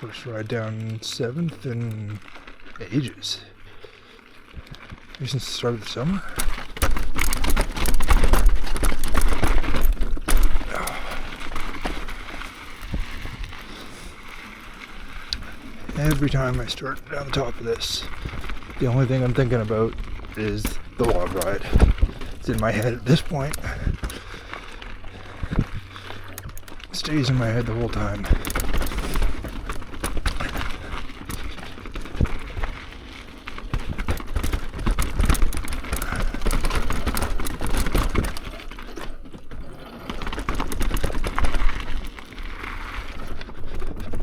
First ride down 7th in ages. Maybe since the start of the summer. Every time I start down the top of this, the only thing I'm thinking about is the log ride. It's in my head at this point. It stays in my head the whole time.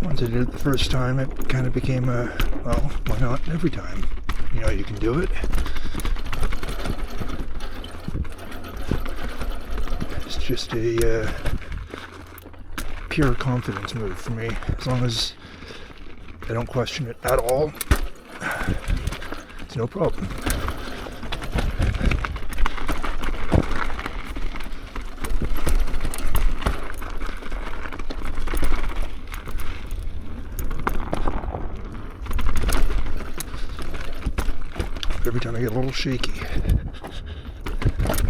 Once I did it the first time, it kind of became a, well, why not every time? You know, you can do it. It's just a pure confidence move for me. As long as I don't question it at all, it's no problem. Every time I get a little shaky,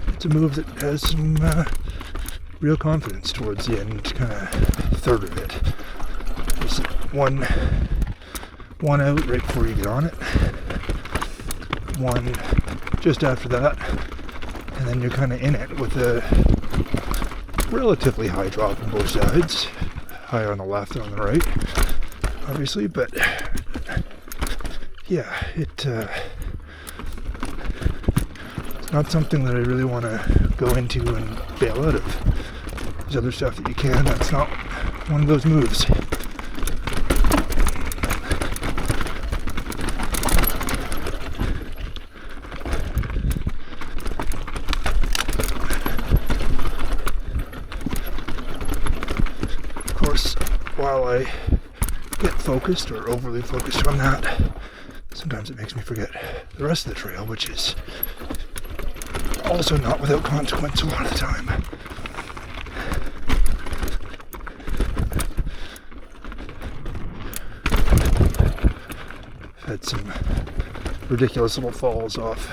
it's a move that has some real confidence towards the end, kind of third of it. There's one out right before you get on it, one just after that, and then you're kind of in it with a relatively high drop on both sides, higher on the left and on the right, obviously, but yeah, it's not something that I really want to go into and bail out of. There's other stuff that you can. That's not one of those moves. Of course, while I get focused or overly focused on that, sometimes it makes me forget the rest of the trail, which is also not without consequence a lot of the time. I've had some ridiculous little falls off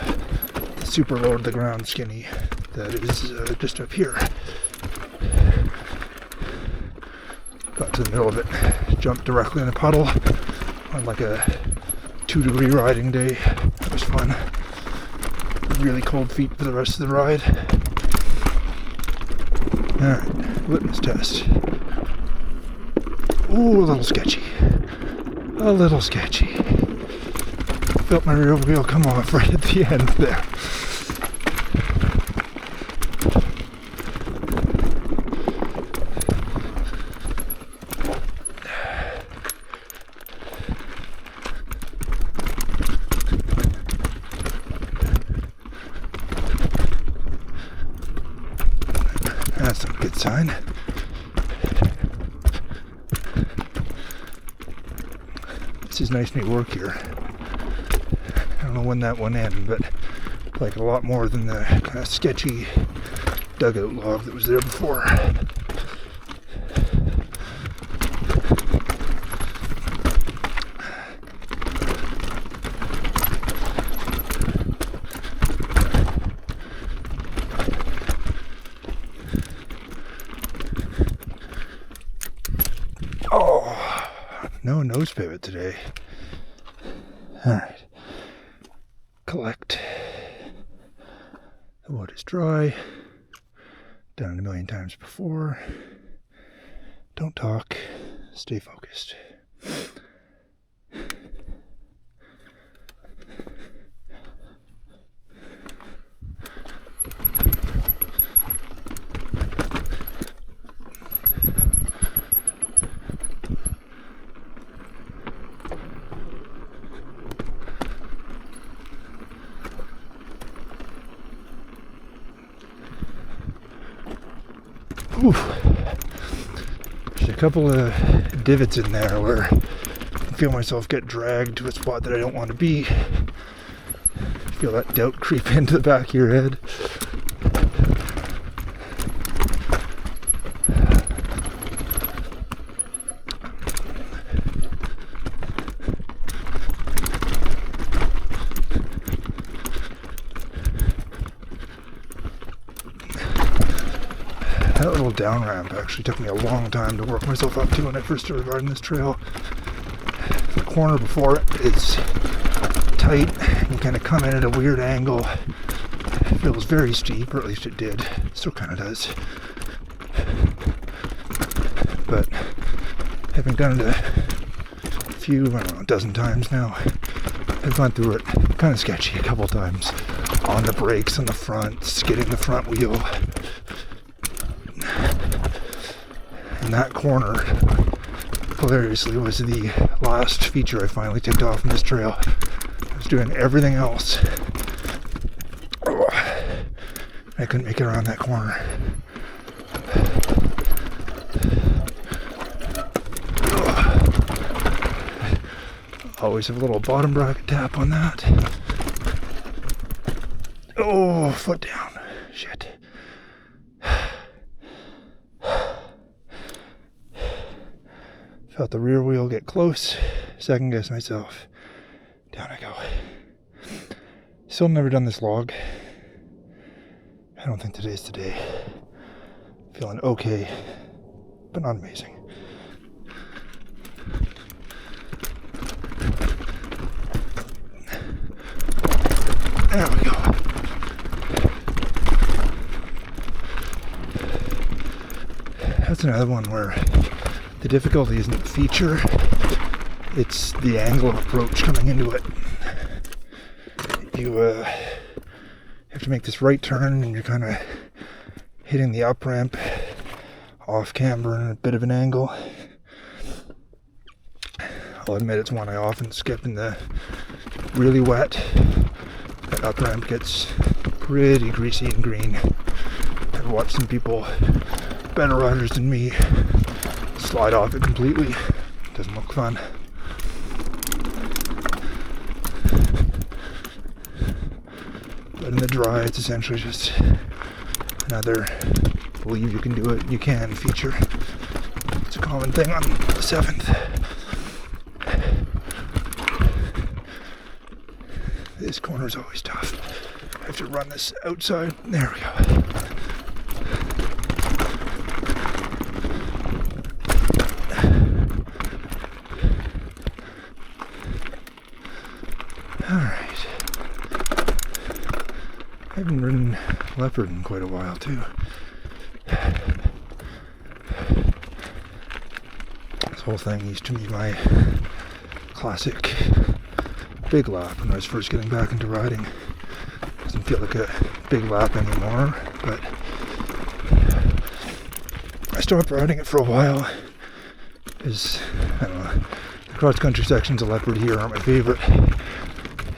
the super low to the ground skinny that is just up here. Got to the middle of it, jumped directly in a puddle on like a 2-degree riding day. That was fun. Really cold feet for the rest of the ride. Alright, litmus test. Ooh, a little sketchy. A little sketchy. Felt my rear wheel come off right at the end there. That's not a good sign. This is nice neat work here. I don't know when that one ended, but like a lot more than the kind of sketchy dugout log that was there before. Oh, no nose pivot today. Alright. Collect. The wood is dry. Done it a million times before. Don't talk. Stay focused. Oof. There's a couple of divots in there where I feel myself get dragged to a spot that I don't want to be. Feel that doubt creep into the back of your head. down ramp actually took me a long time to work myself up to when I first started riding this trail. The corner before it is tight. You kind of come in at a weird angle. It feels very steep, or at least it did. Still kind of does. But having done it a few, I don't know, a dozen times now, I've gone through it kind of sketchy a couple times. On the brakes on the front, skidding the front wheel. And that corner, hilariously, was the last feature I finally ticked off from this trail. I was doing everything else. Oh, I couldn't make it around that corner. Always have a little bottom bracket tap on that. Oh, foot down. Shit. Felt the rear wheel get close. Second guess myself. Down I go. Still never done this log. I don't think today's today. Feeling okay, but not amazing. There we go. That's another one where the difficulty isn't the feature, it's the angle of approach coming into it. You have to make this right turn and you're kind of hitting the up ramp off camber in a bit of an angle. I'll admit it's one I often skip in the really wet. That up ramp gets pretty greasy and green. I've watched some people, better riders than me, slide off it completely. Doesn't look fun. But in the dry, it's essentially just another believe you can do it, you can feature. It's a common thing on the 7th. This corner's always tough. I have to run this outside. There we go. Alright. I haven't ridden leopard in quite a while too. This whole thing used to be my classic big lap when I was first getting back into riding. Doesn't feel like a big lap anymore, but I stopped riding it for a while because, I don't know, the cross-country sections of leopard here aren't my favorite,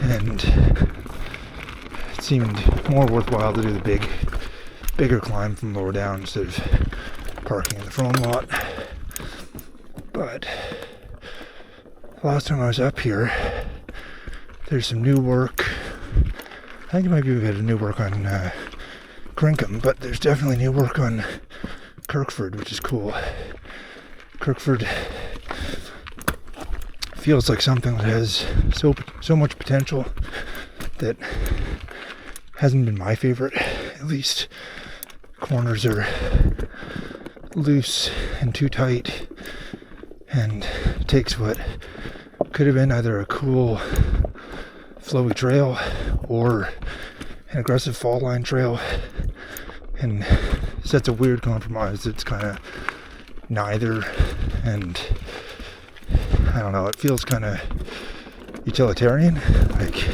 and it seemed more worthwhile to do the bigger climb from lower down instead of parking in the front lot. But last time I was up here, there's some new work. I think it might be a bit of new work on Crinkham, but there's definitely new work on Kirkford, which is cool. Kirkford feels like something that has so much potential that hasn't been my favorite. At least corners are loose and too tight, and it takes what could have been either a cool flowy trail or an aggressive fall line trail and sets a weird compromise. It's kind of neither, and I don't know, it feels kind of utilitarian, like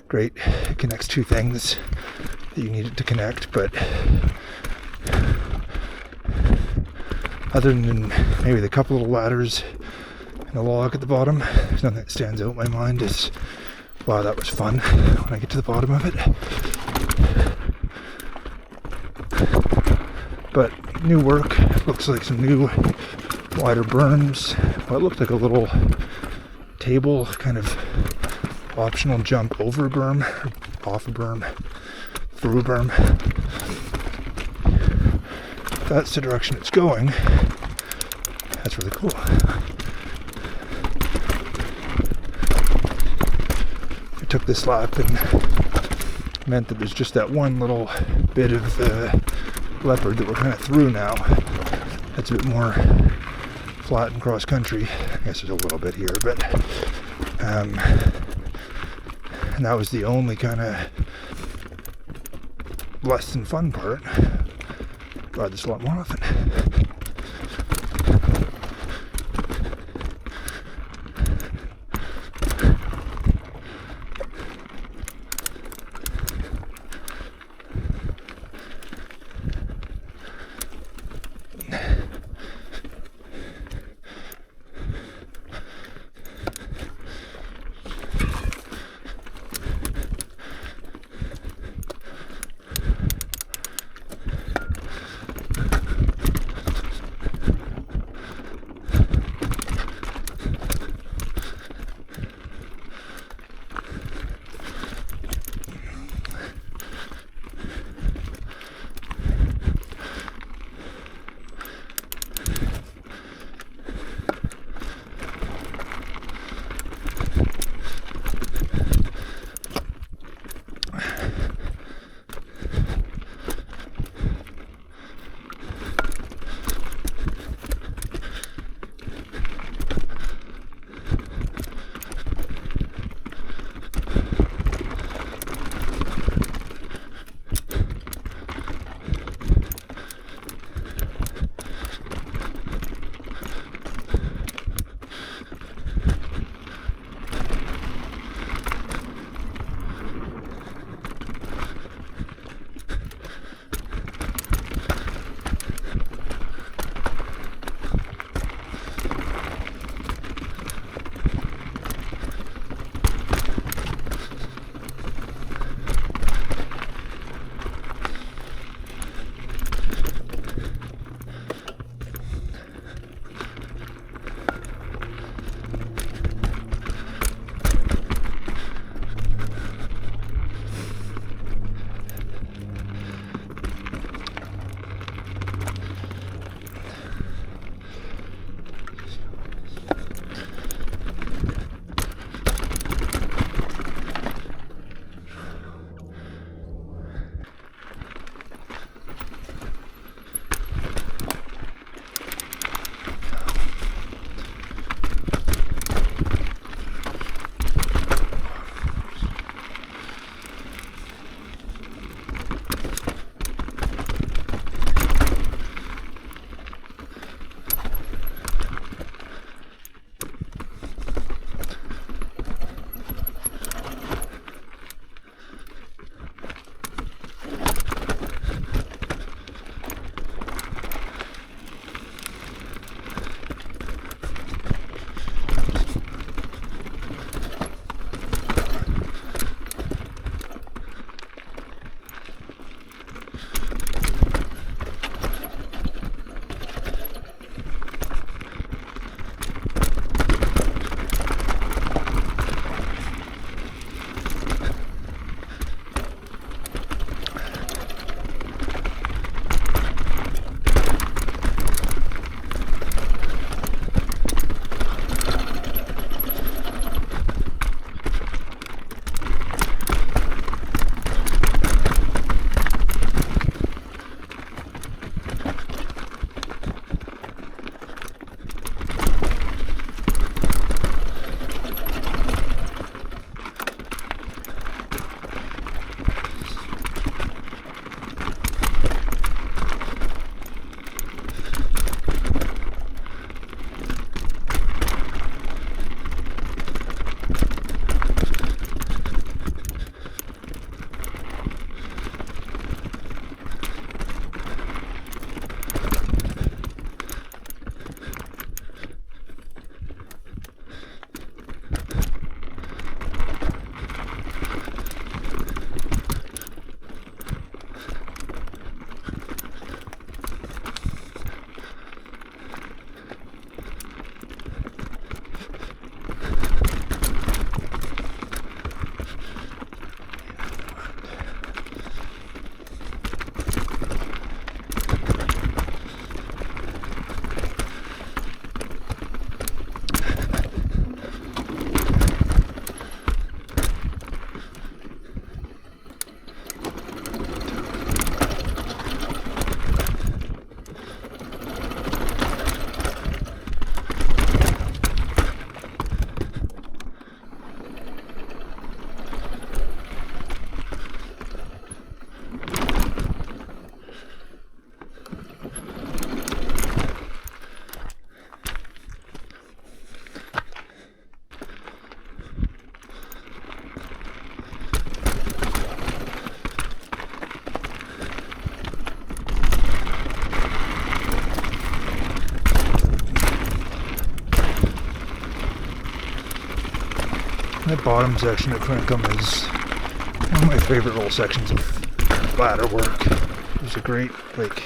great, it connects two things that you need it to connect, but other than maybe the couple little ladders and a log at the bottom, there's nothing that stands out in my mind as, wow, that was fun when I get to the bottom of it. But new work, looks like some new wider berms, what looked like a little table, kind of optional jump over a berm, or off a berm, through a berm. If that's the direction it's going, that's really cool. I took this lap and meant that there's just that one little bit of leopard that we're kind of through now. That's a bit more flat and cross country. I guess there's a little bit here, but and that was the only kind of less than fun part. Ride this a lot more often. That bottom section at Clinton is one of my favorite little sections of ladder work. It was a great, like,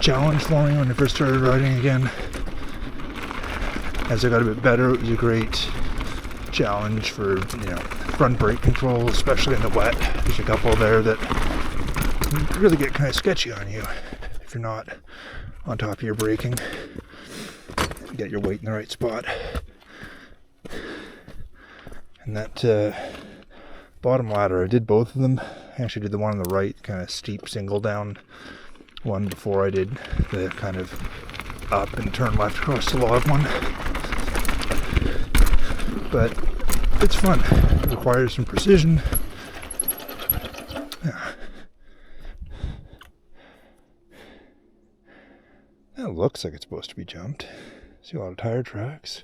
challenge for me when I first started riding again. As I got a bit better, it was a great challenge for, front brake control, especially in the wet. There's a couple there that can really get kind of sketchy on you if you're not on top of your braking. Get your weight in the right spot. And that bottom ladder, I did both of them. I actually did the one on the right, kind of steep single down one before I did the kind of up and turn left across the log one. But it's fun. It requires some precision. Yeah. That looks like it's supposed to be jumped. See a lot of tire tracks.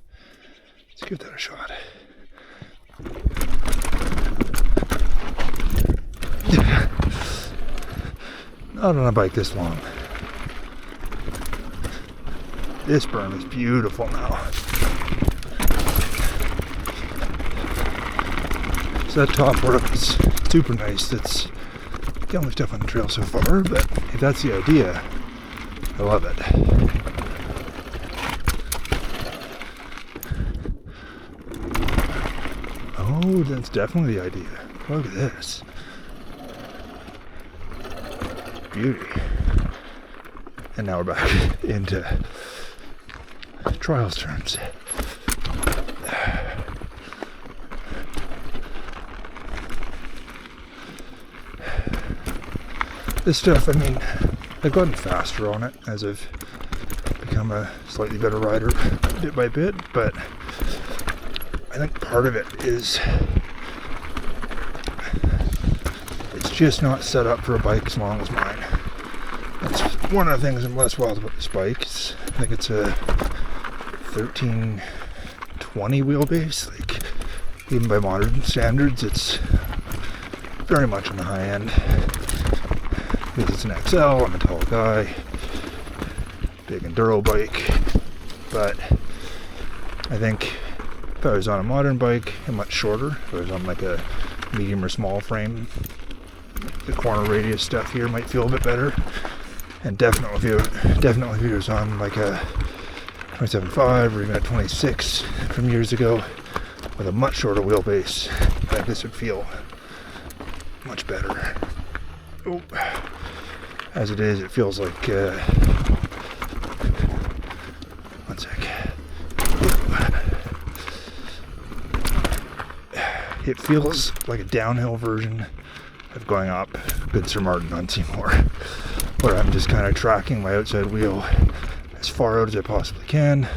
Let's give that a shot. Not on a bike this long. This berm is beautiful now. So that top work is super nice. That's the only stuff on the trail so far, but if that's the idea, I love it. Oh, that's definitely the idea. Look at this. Beauty. And now we're back into trials turns. This stuff, I mean, I've gotten faster on it as I've become a slightly better rider bit by bit, but I think part of it is it's just not set up for a bike as long as mine. That's one of the things I'm less wild about this bike. I think it's a 1320 wheelbase. Like, even by modern standards, it's very much on the high end. Because it's an XL, I'm a tall guy, big enduro bike, but I think if I was on a modern bike, and much shorter, if I was on like a medium or small frame, the corner radius stuff here might feel a bit better. And definitely if it was on like a 27.5 or even a 26 from years ago with a much shorter wheelbase, I think this would feel much better. Oh. As it is, it feels like one sec. It feels like a downhill version of going up Good Sir Martin on Seymour, where I'm just kind of tracking my outside wheel as far out as I possibly can,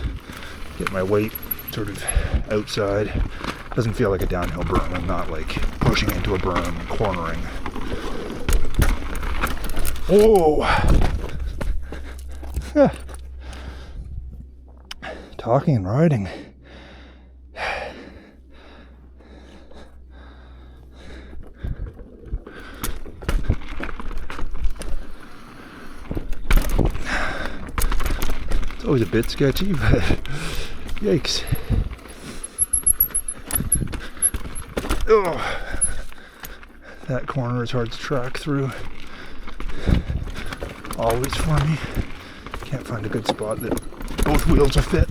get my weight sort of outside. It doesn't feel like a downhill berm. I'm not like pushing into a berm and cornering. Oh! Talking and riding. It's always a bit sketchy, but yikes. Oh! That corner is hard to track through. Always for me. Can't find a good spot that both wheels will fit.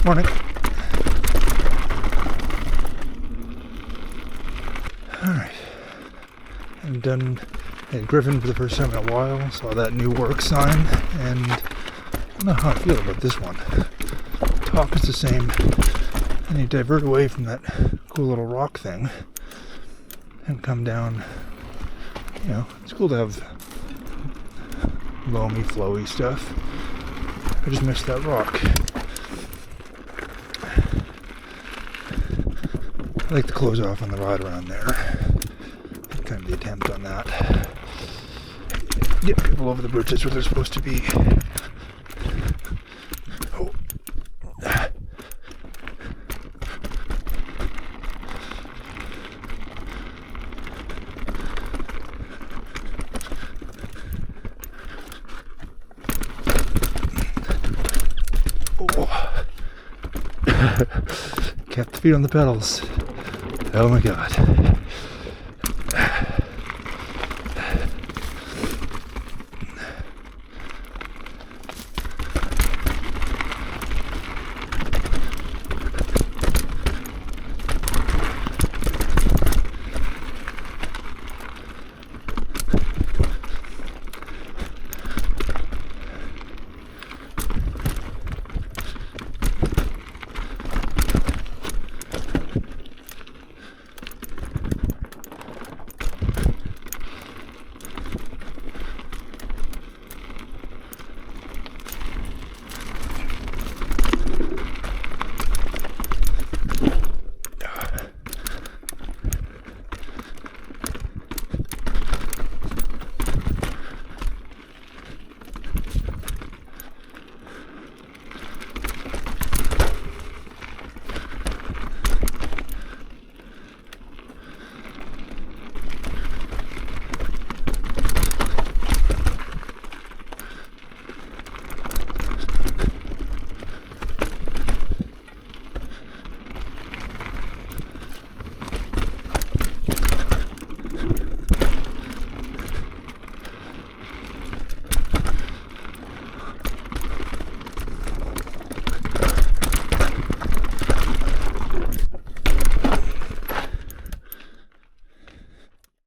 Morning. Alright. I'm done at Griffin for the first time in a while. Saw that new work sign, and I don't know how I feel about this one. Top is the same, and you divert away from that cool little rock thing and come down. You know, it's cool to have loamy, flowy stuff. I just missed that rock. I like to close off on the ride around there. Kind of the attempt on that. get people over the bridges where they're supposed to be. Oh. Oh. Kept the feet on the pedals. Oh my god.